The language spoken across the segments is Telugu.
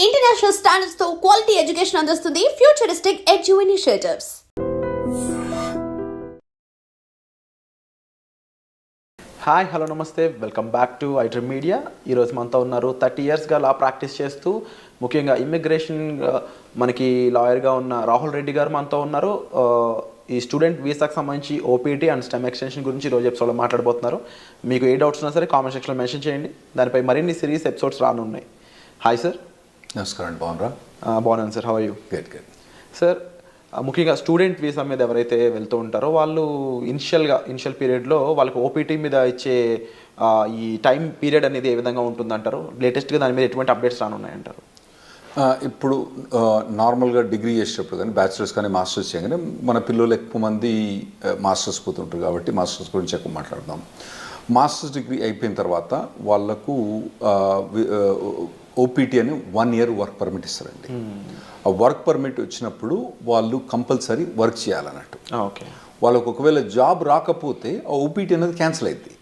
ఇంటర్నేషనల్ స్టాండర్డ్స్ తో క్వాలిటీ ఎడ్యుకేషన్ అందిస్తుంది futuristic edu initiatives. Hi hello నమస్తే, welcome back to iDream Media. ఈరోజు మనతో ఉన్నారు 30 ఇయర్స్గా లా ప్రాక్టీస్ చేస్తూ ముఖ్యంగా ఇమ్మిగ్రేషన్ మనకి లాయర్గా ఉన్న రాహుల్ రెడ్డి గారు మనతో ఉన్నారు. ఈ స్టూడెంట్ వీసాకు సంబంధించి ఓపీటీ అండ్ స్టెమ్ ఎక్స్టెన్షన్ గురించి ఈరోజు ఎపిసోడ్లో మాట్లాడబోతున్నారు. మీకు ఏ డౌట్స్ ఉన్నా సరే కామెంట్ సెక్షన్లో మెన్షన్ చేయండి. దానిపై మరిన్ని సిరీస్ ఎపిసోడ్స్ రానున్నాయి. Hi sir. నమస్కారం అండి, బాగున్నారా? బాగున్నాను sir, how are you? Good good. Sir, ముఖ్యంగా స్టూడెంట్ వీసా మీద ఎవరైతే వెళ్తూ ఉంటారో వాళ్ళు ఇనిషియల్ పీరియడ్లో వాళ్ళకి ఓపీటీ మీద ఇచ్చే ఈ టైం పీరియడ్ అనేది ఏ విధంగా ఉంటుందంటారు? లేటెస్ట్గా దాని మీద ఎటువంటి అప్డేట్స్ రానున్నాయంటారు? ఇప్పుడు నార్మల్గా డిగ్రీ చేసేటప్పుడు కానీ బ్యాచిలర్స్ కానీ మాస్టర్స్ చేయగానే మన పిల్లలు ఎక్కువ మంది మాస్టర్స్ పోతుంటారు కాబట్టి మాస్టర్స్ గురించి ఎక్కువ మాట్లాడదాం. మాస్టర్స్ డిగ్రీ అయిపోయిన తర్వాత వాళ్ళకు ఓపీటీ అని 1 year వర్క్ పర్మిట్ ఇస్తారండి. ఆ వర్క్ పర్మిట్ వచ్చినప్పుడు వాళ్ళు కంపల్సరీ వర్క్ చేయాలన్నట్టు. ఓకే. వాళ్ళకు ఒకవేళ జాబ్ రాకపోతే ఆ ఓపీటీ అనేది క్యాన్సిల్ అయింది.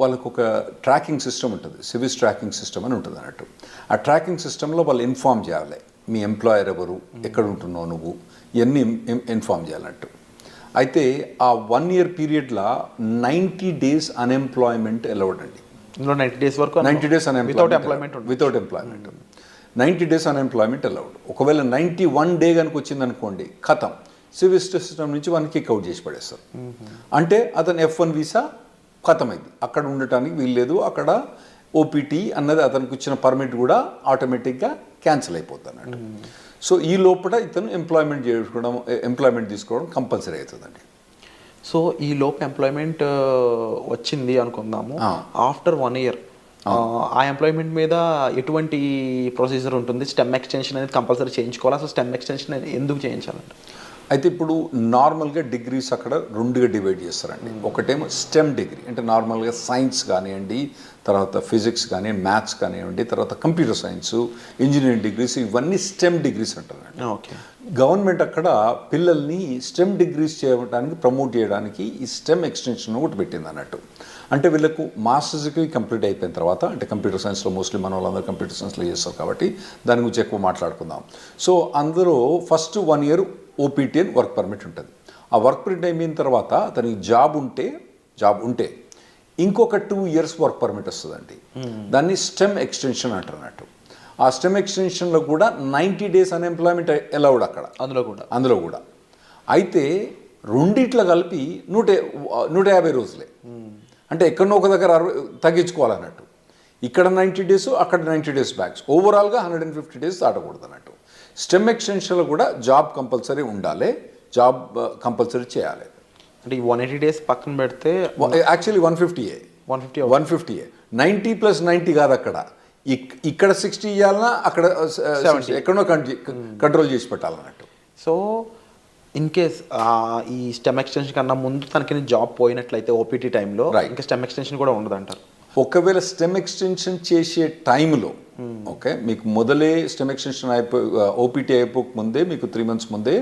వాళ్ళకు ఒక ట్రాకింగ్ సిస్టమ్ ఉంటుంది, సివిస్ ట్రాకింగ్ సిస్టమ్ అని ఉంటుంది అన్నట్టు. ఆ ట్రాకింగ్ సిస్టంలో వాళ్ళు ఇన్ఫామ్ చేయాలి, మీ ఎంప్లాయర్ ఎవరు, ఎక్కడ ఉంటున్నావు నువ్వు, ఇవన్నీ ఇన్ఫామ్ చేయాలన్నట్టు. అయితే ఆ 1 year పీరియడ్లో 90 days అన్ఎంప్లాయ్మెంట్ అలౌడ్ అండి. 90 days వరకు 90 days without employment 90 days unemployment allowed. ఒకవేళ 91 day కనుక వచ్చింది అనుకోండి, ఖతం, సివిల్ సిస్టమ్ నుంచి వాళ్ళని కిక్ అవుట్ చేసి పడేస్తారు. అంటే అతను F1 వీసా ఖతమైంది, అక్కడ ఉండటానికి వీల్లేదు, అక్కడ ఓపీటీ అన్నది అతనికి వచ్చిన పర్మిట్ కూడా ఆటోమేటిక్గా క్యాన్సిల్ అయిపోతుంది అన్నట్టు. సో ఈ లోపల ఇతను ఎంప్లాయ్మెంట్ తీసుకోవడం కంపల్సరీ అవుతుందండి. సో ఈ లోపు ఎంప్లాయ్మెంట్ వచ్చింది అనుకుందాము, ఆఫ్టర్ 1 year ఆ ఎంప్లాయ్మెంట్ మీద ఎటువంటి ప్రొసీజర్ ఉంటుంది? స్టెమ్ ఎక్స్టెన్షన్ అనేది కంపల్సరీ చేయించుకోవాలి. అసలు స్టెమ్ ఎక్స్టెన్షన్ అనేది ఎందుకు చేయించాలంటే? అయితే ఇప్పుడు నార్మల్గా డిగ్రీస్ అక్కడ 2గా డివైడ్ చేస్తారండి. ఒకటేమో స్టెమ్ డిగ్రీ, అంటే నార్మల్గా సైన్స్ కానివ్వండి, తర్వాత ఫిజిక్స్ కానివ్వండి, మ్యాథ్స్ కానివ్వండి, తర్వాత కంప్యూటర్ సైన్స్, ఇంజనీరింగ్ డిగ్రీస్, ఇవన్నీ స్టెమ్ డిగ్రీస్ అంటారండి. ఓకే. గవర్నమెంట్ అక్కడ పిల్లల్ని స్టెమ్ డిగ్రీస్ చేయడానికి ప్రమోట్ చేయడానికి ఈ స్టెమ్ ఎక్స్టెన్షన్ ఒకటి పెట్టింది అన్నట్టు. అంటే వీళ్ళకు మాస్టర్స్ డిగ్రీ కంప్లీట్ అయిపోయిన తర్వాత, అంటే కంప్యూటర్ సైన్స్లో మోస్ట్లీ మన వాళ్ళందరూ కంప్యూటర్ సైన్స్లో చేస్తారు కాబట్టి దాని గురించి ఎక్కువ మాట్లాడుకుందాం. సో అందరూ ఫస్ట్ 1 year ఓపీటీ అని వర్క్ పర్మిట్ ఉంటుంది. ఆ వర్క్ పర్మిట్ అయిపోయిన తర్వాత అతనికి జాబ్ ఉంటే ఇంకొక 2 years వర్క్ పర్మిట్ వస్తుందండి. దాన్ని స్టెమ్ ఎక్స్టెన్షన్ అంటారు అన్నట్టు. ఆ స్టెమ్ ఎక్స్టెన్షన్లో కూడా 90 days అన్ఎంప్లాయ్మెంట్ అలౌడ్ అక్కడ, అందులో కూడా. అయితే రెండిట్లో కలిపి 150 రోజులే. అంటే ఎక్కడనో ఒక దగ్గర తగ్గించుకోవాలన్నట్టు. ఇక్కడ 90 days, అక్కడ 90 days బ్యాక్స్, ఓవరాల్గా 150 days దాటకూడదు అన్నట్టు. స్టెమ్ ఎక్స్టెన్షన్లో కూడా జాబ్ కంపల్సరీ ఉండాలి, జాబ్ కంపల్సరీ చేయాలి. అంటే ఈ 180 days పక్కన పెడితే యాక్చువల్లీ 150 90 + 90 కాదు, అక్కడ ఇక్కడ 60 ఇవ్వాలన్నా అక్కడ 70 ఎక్కడో కంట్రోల్ చేసి పెట్టాలన్నట్టు. సో ఇన్ కేస్ ఈ స్టెమ్ ఎక్స్టెన్షన్ కన్నా ముందు తనకి జాబ్ పోయినట్లయితే ఓపీటీ టైంలో ఇంకా స్టెమ్ ఎక్స్టెన్షన్ కూడా ఉండదంటారు. ఒకవేళ స్టెమ్ ఎక్స్టెన్షన్ చేసే టైంలో ఓకే, మీకు మొదలే స్టెమ్ ఎక్స్టెన్షన్ ఓపీటీ అయిపోక ముందే మీకు 3 months ముందే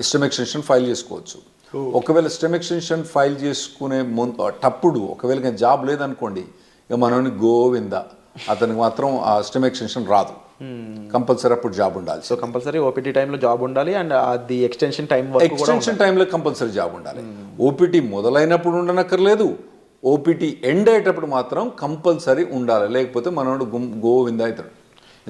స్టెమ్ ఎక్స్టెన్షన్ ఫైల్ చేసుకోవచ్చు. ఒకవేళ స్టెమ్ ఎక్స్టెన్షన్ ఫైల్ చేసుకునే తప్పుడు ఒకవేళ జాబ్ లేదనుకోండి, ఇక మనని గోవిందా, అతనికి మాత్రం ఆ స్టెమ్ ఎక్స్టెన్షన్ రాదు. కంపల్సరీ అప్పుడు జాబ్ ఉండాలి. సో కంపల్సరీ ఓపీటీ టైంలో జాబ్ ఉండాలి అండ్ అది ఎక్స్టెన్షన్ టైంలో కంపల్సరీ జాబ్ ఉండాలి. ఓపీటీ మొదలైనప్పుడు ఉండనక్కర్లేదు, ఓపీటీ ఎండ్ అయ్యేటప్పుడు మాత్రం కంపల్సరీ ఉండాలి, లేకపోతే మనోడు గోవిందా అవుతాడు,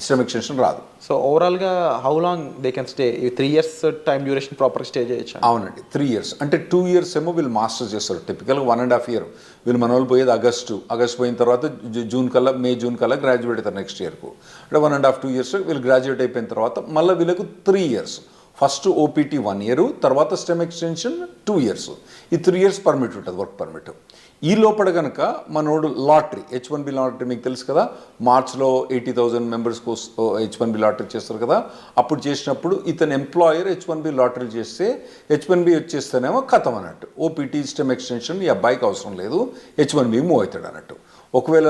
స్టెమ్ ఎక్స్టెన్షన్ రాదు. సో ఓవరాల్గా how long they can stay? 3 years time duration proper stay చేయొచ్చు? అవునండి, 3 years. అంటే 2 years ఏమో వీళ్ళు మాస్టర్స్ చేస్తారు. టిపికల్గా 1.5 year. వీళ్ళు మన వాళ్ళు పోయేది ఆగస్ట్ పోయిన తర్వాత మే జూన్ కల్లా గ్రాడ్యుయేట్ అవుతారు నెక్స్ట్ ఇయర్కు. అంటే 1.5 2 years వీళ్ళు గ్రాడ్యుయేట్ అయిపోయిన తర్వాత మళ్ళీ వీళ్ళకు 3 years. ఫస్ట్ ఓపీటీ 1 year, తర్వాత స్టెమ్ ఎక్స్టెన్షన్ 2 years. ఈ 3 years పర్మిట్ ఉంటుంది, వర్క్ పర్మిట్. ఈ లోపల కనుక మనోడు లాటరీ, H1B లాటరీ మీకు తెలుసు కదా, మార్చ్లో 80,000 members H1B లాటరీ చేస్తారు కదా. అప్పుడు చేసినప్పుడు ఇతను ఎంప్లాయర్ H1B లాటరీ చేస్తే H1B వచ్చేస్తేనేమో ఖతం అన్నట్టు. ఓపీటీ స్టెమ్ ఎక్స్టెన్షన్ ఈ అబ్బాయికి అవసరం లేదు, H1B మూవ్ అవుతాడు అన్నట్టు. ఒకవేళ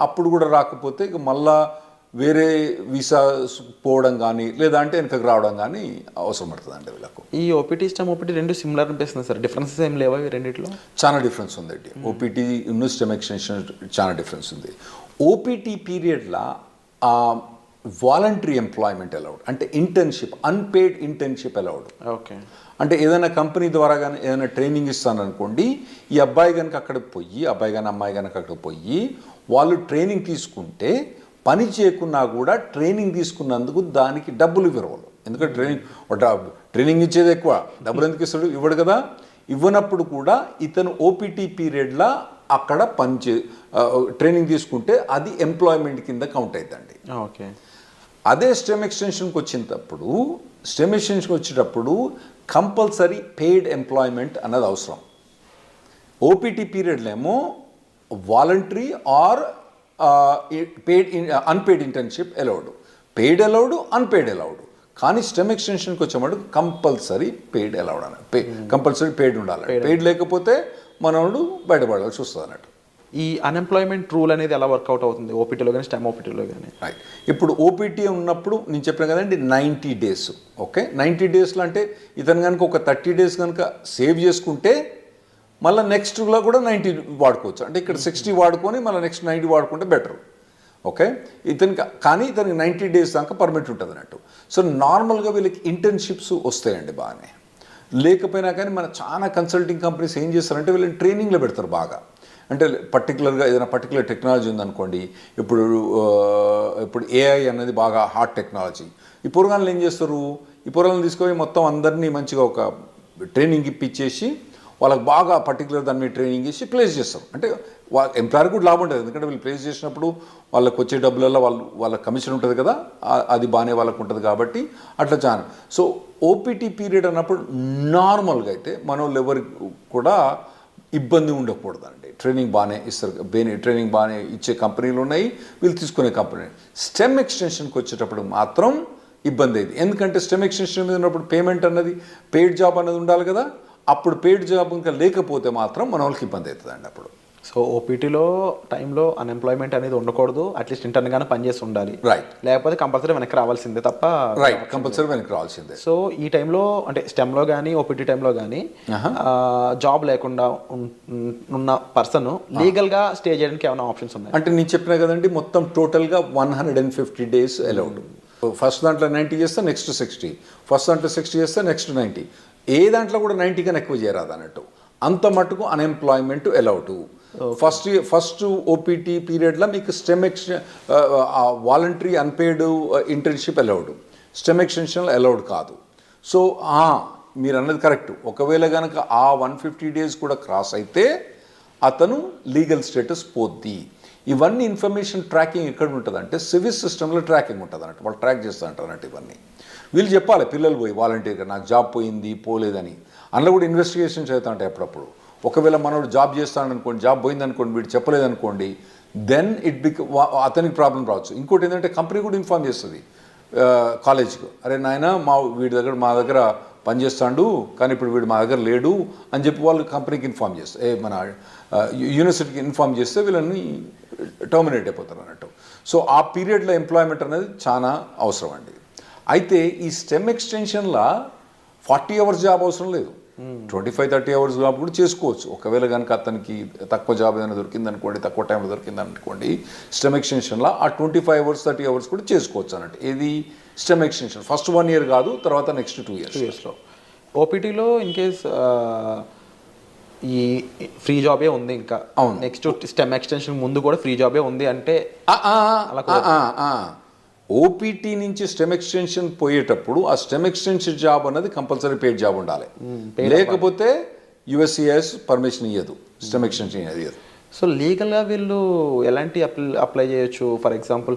అప్పుడు కూడా రాకపోతే ఇక మళ్ళా వేరే వీసా పోవడం కానీ లేదంటే వెనకకు రావడం కానీ అవసరం పడుతుందండి వీళ్ళకు. ఈ ఓపీటీ స్టెమ్ ఓపీటీ రెండు సిమిలర్ అనిపిస్తుంది సార్, డిఫరెన్సెస్ ఏం లేవా ఈ రెండిట్లో? చాలా డిఫరెన్స్ ఉందండి. ఓపీటీ స్టెమ్ ఎక్స్టెన్షన్ చాలా డిఫరెన్స్ ఉంది. ఓపీటీ పీరియడ్లో వాలంటరీ ఎంప్లాయ్మెంట్ అలౌడ్, అంటే internship, unpaid internship allowed. Okay. అంటే ఏదైనా కంపెనీ ద్వారా కానీ ఏదైనా ట్రైనింగ్ ఇస్తాననుకోండి, ఈ అబ్బాయి కనుక అక్కడికి పోయి, అబ్బాయి కానీ అమ్మాయి కనుక అక్కడికి పోయి వాళ్ళు ట్రైనింగ్ తీసుకుంటే పని చేయకున్నా కూడా ట్రైనింగ్ తీసుకున్నందుకు దానికి డబ్బులు ఇవ్వరు. ఎందుకంటే ట్రైనింగ్ ఇచ్చేది ఎక్కువ, డబ్బులు ఎందుకు ఇస్తాడు? ఇవ్వడు కదా. ఇవ్వనప్పుడు కూడా ఇతను ఓపీటీ పీరియడ్లో అక్కడ ట్రైనింగ్ తీసుకుంటే అది ఎంప్లాయ్మెంట్ కింద కౌంట్ అవుతుందండి. ఓకే. అదే స్టెమ్ ఎక్స్టెన్షన్కి వచ్చేటప్పుడు కంపల్సరీ పెయిడ్ ఎంప్లాయ్మెంట్ అన్నది అవసరం. ఓపీటీ పీరియడ్లో ఏమో voluntary or paid unpaid internship allowed, paid allowed, unpaid allowed. కానీ స్టెమ్ ఎక్స్టెన్షన్కి వచ్చేటప్పుడు కంపల్సరీ పెయిడ్ అలౌడ్ అన్నట్టు, కంపల్సరీ పెయిడ్ ఉండాలి. పెయిడ్ లేకపోతే మనోడు బయటపడాల్సి వస్తుంది అన్నట్టు. ఈ అన్ఎంప్లాయ్మెంట్ రూల్ అనేది ఎలా వర్కౌట్ అవుతుంది ఓపీటీలో కానీ స్టెమ్ ఓపీటీలో కానీ? రైట్. ఇప్పుడు ఓపీటీ ఉన్నప్పుడు నేను చెప్పాను కదండి 90 days. ఓకే, 90 daysలో అంటే ఇతను కనుక ఒక 30 days కనుక సేవ్ చేసుకుంటే మళ్ళీ నెక్స్ట్లో కూడా 90 వాడుకోవచ్చు. అంటే ఇక్కడ 60 వాడుకొని మళ్ళీ నెక్స్ట్ 90 వాడుకుంటే బెటర్. ఓకే, కానీ ఇతనికి 90 days దాకా పర్మిట్ ఉంటుంది అన్నట్టు. సో నార్మల్గా వీళ్ళకి ఇంటర్న్షిప్స్ వస్తాయండి బాగానే. లేకపోయినా కానీ మన చాలా కన్సల్టింగ్ కంపెనీస్ ఏం చేస్తారంటే వీళ్ళని ట్రైనింగ్లో పెడతారు బాగా. అంటే పర్టికులర్గా ఏదైనా పర్టికులర్ టెక్నాలజీ ఉందనుకోండి, ఇప్పుడు ఏఐ అనేది బాగా హాట్ టెక్నాలజీ. ఈ పొరగాళ్ళు ఏం చేస్తారు, ఈ పొరగాళ్ళని తీసుకొని మొత్తం అందరినీ మంచిగా ఒక ట్రైనింగ్ ఇప్పించేసి వాళ్ళకి బాగా పర్టికులర్ దాని మీద ట్రైనింగ్ ఇచ్చి ప్లేస్ చేస్తారు. అంటే ఎంప్లాయర్ కూడా లాభం ఉంటుంది, ఎందుకంటే వీళ్ళు ప్లేస్ చేసినప్పుడు వాళ్ళకి వచ్చే డబ్బులలో వాళ్ళ కమిషన్ ఉంటుంది కదా, అది బాగానే వాళ్ళకు ఉంటుంది కాబట్టి అట్లా చాలా. సో ఓపీటీ పీరియడ్ అన్నప్పుడు నార్మల్గా అయితే మన వాళ్ళు ఎవరికి కూడా ఇబ్బంది ఉండకూడదండి. ట్రైనింగ్ బాగానే ఇస్తారు, ట్రైనింగ్ బాగానే ఇచ్చే కంపెనీలు ఉన్నాయి, వీళ్ళు తీసుకునే కంపెనీ. స్టెమ్ ఎక్స్టెన్షన్కి వచ్చేటప్పుడు మాత్రం ఇబ్బంది అయింది. ఎందుకంటే స్టెమ్ ఎక్స్టెన్షన్ మీద ఉన్నప్పుడు పేమెంట్ అన్నది, పెయిడ్ జాబ్ అన్నది ఉండాలి కదా. అప్పుడు పెయిడ్ జాబ్ ఇంకా లేకపోతే మాత్రం మన వాళ్ళకి ఇబ్బంది అవుతుందండి అప్పుడు. సో ఓపీటీలో టైంలో అన్ఎంప్లాయ్మెంట్ అనేది ఉండకూడదు, అట్లీస్ట్ ఇంటర్న్గానే పనిచేసి ఉండాలి. రైట్. లేకపోతే కంపల్సరీ వెనక్కి రావాల్సిందే తప్ప. రైట్, కంపల్సరీ వెనక్కి రావాల్సిందే. సో ఈ టైంలో అంటే స్టెమ్లో కానీ ఓపీటీ టైంలో కానీ జాబ్ లేకుండా ఉన్న పర్సన్ లీగల్గా స్టే చేయడానికి ఏమైనా ఆప్షన్స్ ఉన్నాయి? అంటే నేను చెప్పినా కదండి, మొత్తం టోటల్గా 150 days అలౌడ్. ఫస్ట్ దాంట్లో 90 చేస్తే నెక్స్ట్ 60, ఫస్ట్ దాంట్లో 60 చేస్తే నెక్స్ట్ 90. ఏ దాంట్లో కూడా 90 కన్నా ఎక్కువ చేయరాదు అన్నట్టు. అంత మటుకు అన్ఎంప్లాయ్మెంట్ అలౌడ్. ఫస్ట్ ఓపీటీ పీరియడ్లో మీకు stem voluntary unpaid internship allowed, stem extension allowed కాదు. సో మీరు అన్నది కరెక్ట్. ఒకవేళ కనుక ఆ 150 days కూడా క్రాస్ అయితే అతను లీగల్ స్టేటస్ పోద్ది. ఇవన్నీ ఇన్ఫర్మేషన్ ట్రాకింగ్ ఎక్కడ ఉంటుంది అంటే సివిల్ సిస్టంలో ట్రాకింగ్ ఉంటుంది అన్నట్టు. వాళ్ళు ట్రాక్ చేస్తూ ఉంటారు అన్నట్టు. ఇవన్నీ వీళ్ళు చెప్పాలి, పిల్లలు పోయి వాలంటీర్గా నాకు జాబ్ పోయింది పోలేదని. అందులో కూడా ఇన్వెస్టిగేషన్స్ అవుతా ఉంటాయి అప్పుడప్పుడు. ఒకవేళ మనోడు జాబ్ చేస్తాడనుకోండి, జాబ్ పోయిందనుకోండి, వీడు చెప్పలేదనుకోండి, దెన్ అతనికి ప్రాబ్లం రావచ్చు. ఇంకోటి ఏంటంటే కంపెనీ కూడా ఇన్ఫార్మ్ చేస్తుంది కాలేజ్కి, అరే నాయన మా దగ్గర పనిచేస్తాడు కానీ ఇప్పుడు వీడు మా దగ్గర లేడు అని చెప్పి వాళ్ళు కంపెనీకి ఇన్ఫార్మ్ చేస్తారు, మన యూనివర్సిటీకి ఇన్ఫార్మ్ చేస్తే వీళ్ళని టర్మినేట్ అయిపోతారు అన్నట్టు. సో ఆ పీరియడ్లో ఎంప్లాయ్మెంట్ అనేది చాలా అవసరం అండి. అయితే ఈ స్టెమ్ ఎక్స్టెన్షన్లో 40 hours జాబ్ అవసరం లేదు, 25-30 hours జాబ్ కూడా చేసుకోవచ్చు. ఒకవేళ కనుక అతనికి తక్కువ జాబ్ ఏదైనా దొరికింది అనుకోండి, తక్కువ టైంలో దొరికింది అనుకోండి, స్టెమ్ ఎక్స్టెన్షన్లో ఆ 25 hours 30 hours కూడా చేసుకోవచ్చు అన్నట్టు. ఇది స్టెమ్ ఎక్స్టెన్షన్ ఫస్ట్ 1 year కాదు, తర్వాత నెక్స్ట్ 2 yearsలో. ఓపీటీలో ఇన్ కేస్ ఈ ఫ్రీ జాబే ఉంది ఇంకా, అవును, నెక్స్ట్ స్టెమ్ ఎక్స్టెన్షన్ ముందు కూడా ఫ్రీ జాబే ఉంది అంటే ఓపీటీ నుంచి స్టెమ్ ఎక్స్టెన్షన్ పోయేటప్పుడు ఆ స్టెమ్ ఎక్స్టెన్షన్ జాబ్ అనేది కంపల్సరీ పెయిడ్ జాబ్ ఉండాలి, లేకపోతే యుఎస్సిఐఎస్ పర్మిషన్ ఇవ్వదు, స్టెమ్ ఎక్స్టెన్షన్ ఇవ్వదు. సో లీగల్గా వీళ్ళు ఎలాంటి అప్లై చేయొచ్చు? ఫర్ ఎగ్జాంపుల్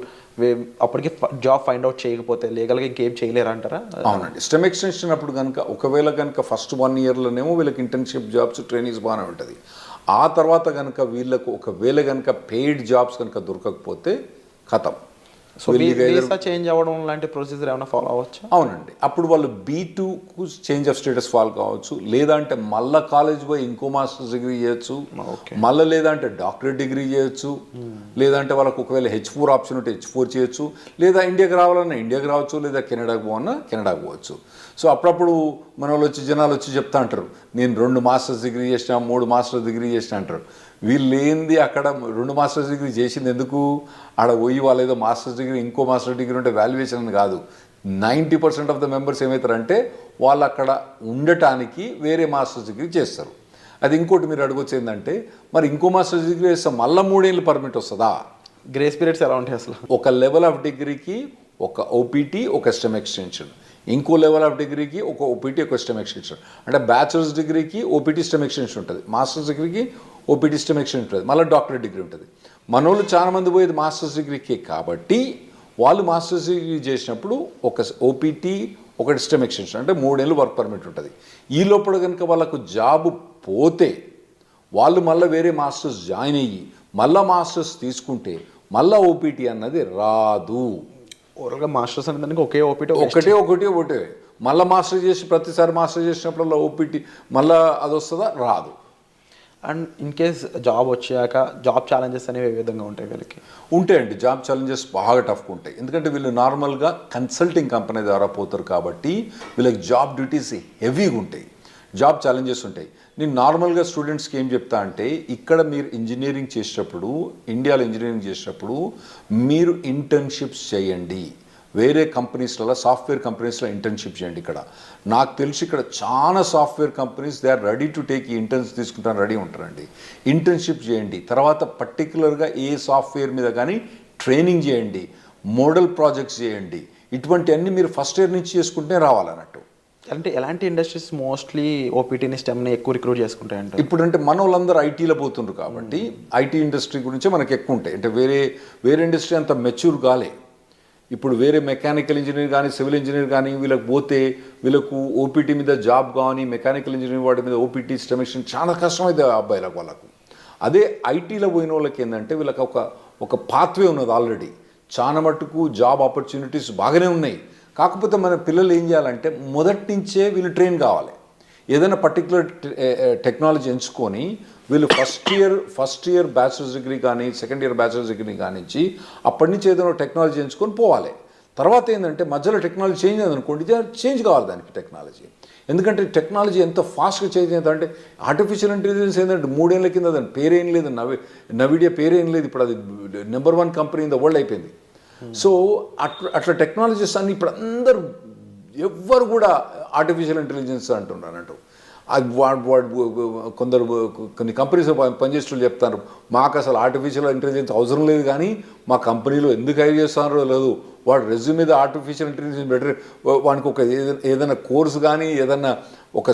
అప్పటికి జాబ్ ఫైండ్ అవుట్ చేయకపోతే లీగల్గా ఇంకేం చేయలేరు అంటారా? అవునండి. స్టెమ్ ఎక్స్టెన్షన్ అప్పుడు కనుక ఒకవేళ కనుక ఫస్ట్ 1 yearలోనేమో వీళ్ళకి ఇంటర్న్షిప్ జాబ్స్ ట్రైనింగ్స్ బాగానే ఉంటుంది. ఆ తర్వాత కనుక వీళ్ళకు ఒకవేళ కనుక పెయిడ్ జాబ్స్ కనుక దొరకకపోతే ఖతం. సో వీసా చేంజ్ అవ్వడం లాంటి ప్రొసీజర్ ఏమైనా ఫాలో అవ్వచ్చు? అవునండి. అప్పుడు వాళ్ళు B2కు చేంజ్ ఆఫ్ స్టేటస్ ఫాలో కావచ్చు, లేదంటే మళ్ళీ కాలేజ్ పోయి ఇంకో మాస్టర్స్ డిగ్రీ చేయొచ్చు, మళ్ళీ లేదంటే డాక్టరేట్ డిగ్రీ చేయొచ్చు, లేదంటే వాళ్ళకు ఒకవేళ H4 ఆప్షన్ ఉంటే H4 చేయొచ్చు, లేదా ఇండియాకి రావాలన్నా ఇండియాకి రావచ్చు, లేదా కెనడాకి పోవన్నా కెనడాకి పోవచ్చు. సో అప్పుడప్పుడు మన వాళ్ళు జనాలు వచ్చి చెప్తా అంటారు, నేను 2 మాస్టర్స్ డిగ్రీ చేసినా 3 మాస్టర్స్ డిగ్రీ చేసినా అంటారు. వీళ్ళు ఏంది అక్కడ 2 మాస్టర్స్ డిగ్రీ చేసింది ఎందుకు, ఆడ పోయి వాళ్ళు ఏదో మాస్టర్స్ డిగ్రీ ఇంకో మాస్టర్ డిగ్రీ ఉంటే వాల్యుయేషన్ అని కాదు. 90% ఆఫ్ ద మెంబర్స్ ఏమవుతారంటే వాళ్ళు అక్కడ ఉండటానికి వేరే మాస్టర్స్ డిగ్రీ చేస్తారు. అది ఇంకోటి మీరు అడగొచ్చు ఏంటంటే, మరి ఇంకో మాస్టర్స్ డిగ్రీ చేస్తే మళ్ళీ 3 ఏళ్ళు పర్మిట్ వస్తుందా? గ్రేస్ పీరియడ్స్ ఎలా ఉంటాయి అసలు? ఒక లెవెల్ ఆఫ్ డిగ్రీకి ఒక ఓపీటీ ఒక స్టెమ్ ఎక్స్టెన్షన్, ఇంకో లెవెల్ ఆఫ్ డిగ్రీకి ఒక ఓపీటీ ఒక స్టెమ్ ఎక్స్టెన్షన్. అంటే బ్యాచిలర్స్ డిగ్రీకి ఓపీటీ స్టెమ్ ఎక్స్టెన్షన్ ఉంటుంది, మాస్టర్స్ డిగ్రీకి ఓపీటీ స్టెమ్ ఎక్స్టెన్షన్ ఉంటుంది, మళ్ళీ డాక్టరేట్ డిగ్రీ ఉంటుంది. మనోళ్ళు చాలామంది పోయేది మాస్టర్స్ డిగ్రీకి కాబట్టి వాళ్ళు మాస్టర్స్ డిగ్రీ చేసినప్పుడు ఒక ఓపీటీ ఒకటి స్టెమ్ ఎక్స్టెన్షన్ అంటే 3 ఏళ్ళు వర్క్ పర్మిట్ ఉంటుంది. ఈ లోపల కనుక వాళ్ళకు జాబ్ పోతే వాళ్ళు మళ్ళీ వేరే మాస్టర్స్ జాయిన్ అయ్యి మళ్ళీ మాస్టర్స్ తీసుకుంటే మళ్ళీ ఓపీటీ అన్నది రాదు. ఓవరాల్గా మాస్టర్స్ అనే దానికి ఒకే ఓపీటీ ఒకటే మళ్ళీ మాస్టర్ చేసి ప్రతిసారి మాస్టర్ చేసినప్పుడు ఓపీటీ మళ్ళీ అది వస్తుందా? రాదు. అండ్ ఇన్ కేస్ జాబ్ వచ్చాక జాబ్ ఛాలెంజెస్ అనేవి ఏ విధంగా ఉంటాయి వీళ్ళకి? ఉంటాయండి, జాబ్ ఛాలెంజెస్ బాగా టఫ్గా ఉంటాయి. ఎందుకంటే వీళ్ళు నార్మల్గా కన్సల్టింగ్ కంపెనీ ద్వారా పోతారు కాబట్టి వీళ్ళకి జాబ్ డ్యూటీస్ హెవీగా ఉంటాయి, జాబ్ ఛాలెంజెస్ ఉంటాయి. నేను నార్మల్గా స్టూడెంట్స్కి ఏం చెప్తా అంటే, ఇక్కడ మీరు ఇంజనీరింగ్ చేసేటప్పుడు, ఇండియాలో ఇంజనీరింగ్ చేసేటప్పుడు మీరు ఇంటర్న్షిప్స్ చేయండి. వేరే కంపెనీస్లలో సాఫ్ట్వేర్ కంపెనీస్లో ఇంటర్న్షిప్ చేయండి. ఇక్కడ నాకు తెలిసి ఇక్కడ చాలా software companies they are ready to take ఈ ఇంటర్న్స్ తీసుకుంటాను రెడీ ఉంటారండి. ఇంటర్న్షిప్ చేయండి, తర్వాత పర్టికులర్గా ఏ సాఫ్ట్వేర్ మీద కానీ ట్రైనింగ్ చేయండి, మోడల్ ప్రాజెక్ట్స్ చేయండి. ఇటువంటివన్నీ మీరు ఫస్ట్ ఇయర్ నుంచి చేసుకుంటే రావాలన్నట్టు. అంటే ఎలాంటి ఇండస్ట్రీస్ మోస్ట్లీ ఓపీటీని స్టెమ్ని ఎక్కువ రిక్రూట్ చేసుకుంటాయంటే? ఇప్పుడంటే మన వాళ్ళందరూ ఐటీలో పోతుండ్రు కాబట్టి ఐటీ ఇండస్ట్రీ గురించి మనకు ఎక్కువ ఉంటాయి. అంటే వేరే ఇండస్ట్రీ అంత మెచ్యూర్ కాలే. ఇప్పుడు వేరే మెకానికల్ ఇంజనీర్ కానీ సివిల్ ఇంజనీర్ కానీ వీళ్ళకి పోతే వీళ్ళకు ఓపీటీ మీద జాబ్ కానీ మెకానికల్ ఇంజనీర్ వాటి మీద ఓపీటీ స్టెమిషన్ చాలా కష్టమైంది అబ్బాయిలకు వాళ్ళకు. అదే ఐటీలో పోయిన వాళ్ళకి ఏంటంటే వీళ్ళకి ఒక పాత్వే ఉన్నది ఆల్రెడీ, చాలా మట్టుకు జాబ్ ఆపర్చునిటీస్ బాగానే ఉన్నాయి. కాకపోతే మన పిల్లలు ఏం చేయాలంటే మొదటి నుంచే వీళ్ళు ట్రైన్ కావాలి. ఏదైనా పర్టికులర్ టెక్నాలజీ ఎంచుకొని వీళ్ళు ఫస్ట్ ఇయర్ బ్యాచిలర్స్ డిగ్రీ కానీ సెకండ్ ఇయర్ బ్యాచిలర్స్ డిగ్రీ కానించి అప్పటి నుంచి ఏదైనా టెక్నాలజీ ఎంచుకొని పోవాలి. తర్వాత ఏంటంటే మధ్యలో టెక్నాలజీ చేంజ్ అయిందనుకోండి, చేంజ్ కావాలి దానికి టెక్నాలజీ. ఎందుకంటే టెక్నాలజీ ఎంత ఫాస్ట్గా చేంజ్ అవుతుందంటే ఆర్టిఫిషియల్ ఇంటెలిజెన్స్ ఏంటంటే 3 ఏళ్ల కింద దాని పేరేం లేదు, నవిడియా పేరేం లేదు. ఇప్పుడు అది number 1 company in the world అయిపోయింది. సో అట్లా టెక్నాలజీస్ అన్ని ఇప్పుడు అందరూ ఎవ్వరు కూడా ఆర్టిఫిషియల్ ఇంటెలిజెన్స్ అంటున్నారు అన్నట్టు. అది కొందరు కొన్ని కంపెనీస్ పనిచేసేవాళ్ళు చెప్తారు, మాకు అసలు ఆర్టిఫిషియల్ ఇంటెలిజెన్స్ అవసరం లేదు, కానీ మా కంపెనీలో ఎందుకు హైర్ చేస్తున్నారో లేదు, వాడు రెజ్యూమ్ మీద ఆర్టిఫిషియల్ ఇంటెలిజెన్స్ బెటర్, వానికి ఒక ఏదైనా కోర్సు కానీ ఏదైనా ఒక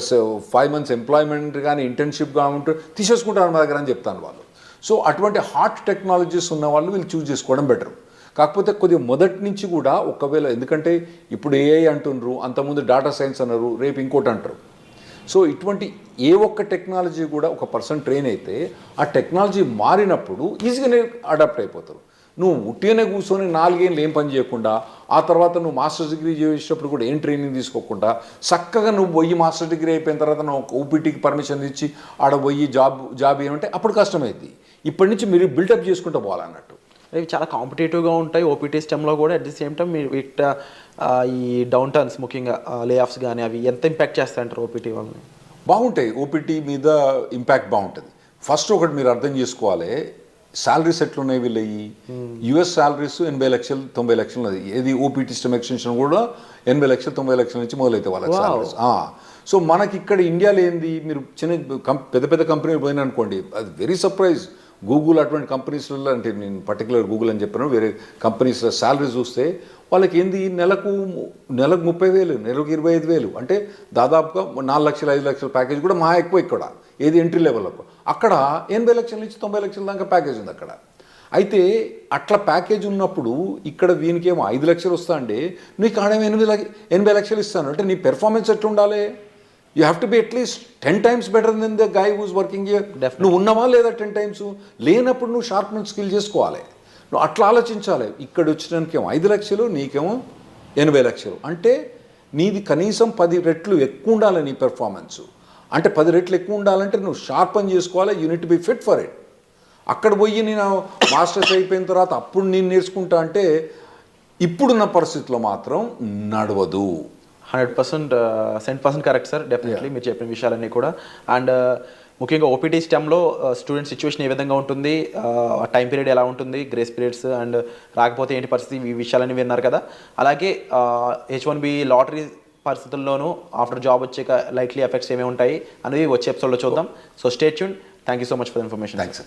5 months ఎంప్లాయ్మెంట్ కానీ ఇంటర్న్షిప్ కానీ ఉంటే తీసేసుకుంటారు మా దగ్గర అని చెప్తాను వాళ్ళు. సో అటువంటి హాట్ టెక్నాలజీస్ ఉన్న వాళ్ళు వీళ్ళు చూస్ చేసుకోవడం బెటర్. కాకపోతే కొద్దిగా మొదటి నుంచి కూడా ఒకవేళ, ఎందుకంటే ఇప్పుడు ఏఐ అంటున్నారు, అంతకుముందు డేటా సైన్స్ అన్నారు, రేపు ఇంకోటి అంటారు. సో ఇటువంటి ఏ ఒక్క టెక్నాలజీ కూడా ఒక పర్సన్ ట్రైన్ అయితే ఆ టెక్నాలజీ మారినప్పుడు ఈజీగానే అడాప్ట్ అయిపోతారు. నువ్వు ఉట్టిగానే కూర్చొని 4 ఏళ్ళు ఏం పని చేయకుండా ఆ తర్వాత నువ్వు మాస్టర్స్ డిగ్రీ చేసేటప్పుడు కూడా ఏం ట్రైనింగ్ తీసుకోకుండా చక్కగా నువ్వు పోయి మాస్టర్ డిగ్రీ అయిపోయిన తర్వాత నువ్వు ఓపీటీకి పర్మిషన్ ఇచ్చి ఆడ పోయి జాబ్ ఏమంటే అప్పుడు కష్టమైంది. ఇప్పటి నుంచి మీరు బిల్డప్ చేసుకుంటూ పోవాలన్నట్టు. ఇవి చాలా కాంపిటేటివ్గా ఉంటాయి ఓపీటీ స్టెమ్లో కూడా. అట్ ది సేమ్ టైం మీరు ఈ డౌన్ టర్న్స్ ముఖ్యంగా లే ఆఫ్స్ కానీ అవి ఎంత ఇంపాక్ట్ చేస్తాయంటారు ఓపీటీ వాళ్ళని? బాగుంటాయి, ఓపీటీ మీద ఇంపాక్ట్ బాగుంటుంది. ఫస్ట్ ఒకటి మీరు అర్థం చేసుకోవాలి, శాలరీస్ ఎట్లున్నాయి వీళ్ళవి. యుఎస్ శాలరీస్ 80 లక్షలు 90 లక్షలు ఉన్నది. ఏది ఓపీటీ స్టెమ్ ఎక్స్టెన్షన్ కూడా 80 లక్షలు 90 లక్షల నుంచి మొదలైతే వాళ్ళకి శాలరీస్. సో మనకి ఇక్కడ ఇండియాలో ఏంది, మీరు పెద్ద పెద్ద కంపెనీలు పోయినా అనుకోండి, అది వెరీ సర్ప్రైజ్. గూగుల్ అటువంటి కంపెనీస్లలో, అంటే నేను పర్టికులర్ గూగుల్ అని చెప్పాను, వేరే కంపెనీస్లో శాలరీ చూస్తే వాళ్ళకి ఏంది నెలకు 30,000, నెలకు 25,000, అంటే దాదాపుగా 4 లక్షలు 5 లక్షల ప్యాకేజ్ కూడా మా ఎక్కువ ఇక్కడ. ఏది ఎంట్రీ లెవెల్లకు అక్కడ 80 లక్షల నుంచి 90 లక్షల దాకా ప్యాకేజ్ ఉంది అక్కడ. అయితే అట్లా ప్యాకేజ్ ఉన్నప్పుడు ఇక్కడ వీనికేమో 5 లక్షలు వస్తా అంటే నీకు ఆడేమో 80 లక్షలు ఇస్తాను అంటే నీ పెర్ఫార్మెన్స్ ఎట్లా ఉండాలి? You have to be at least 10 times better than the guy who's working here. నువ్వు ఉన్నావా లేదా 10 times? లేనప్పుడు నువ్వు షార్ప్మెంట్ స్కిల్ చేసుకోవాలి. నువ్వు అట్లా ఆలోచించాలి. ఇక్కడ వచ్చినానికేమో 5 లక్షలు, నీకేమో 80 లక్షలు, అంటే నీది కనీసం 10 రెట్లు ఎక్కువ ఉండాలి నీ పెర్ఫార్మెన్స్. అంటే 10 రెట్లు ఎక్కువ ఉండాలంటే నువ్వు షార్ప్ అని చేసుకోవాలి. Unit be fit for it. అక్కడ పోయి నేను మాస్టర్స్ అయిపోయిన తర్వాత అప్పుడు నేను నేర్చుకుంటా అంటే ఇప్పుడున్న పరిస్థితిలో మాత్రం నడవదు. 100% కరెక్ట్ సార్, డెఫినెట్లీ మీరు చెప్పిన విషయాలన్నీ కూడా. అండ్ ముఖ్యంగా ఓపీటీ స్టెమ్లో స్టూడెంట్ సిచ్యువేషన్ ఏ విధంగా ఉంటుంది, టైం పీరియడ్ ఎలా ఉంటుంది, గ్రేస్ పీరియడ్స్ అండ్ రాకపోతే ఏంటి పరిస్థితి, ఈ విషయాలన్నీ విన్నారు కదా. అలాగే H1B లాటరీ పరిస్థితుల్లోనూ ఆఫ్టర్ జాబ్ వచ్చాక లైక్లీ ఎఫెక్ట్స్ ఏమేమి ఉంటాయి అనేది వచ్చే ఎపిసోడ్లో చూద్దాం. So stay tune. Thank you so much for information. Thanks.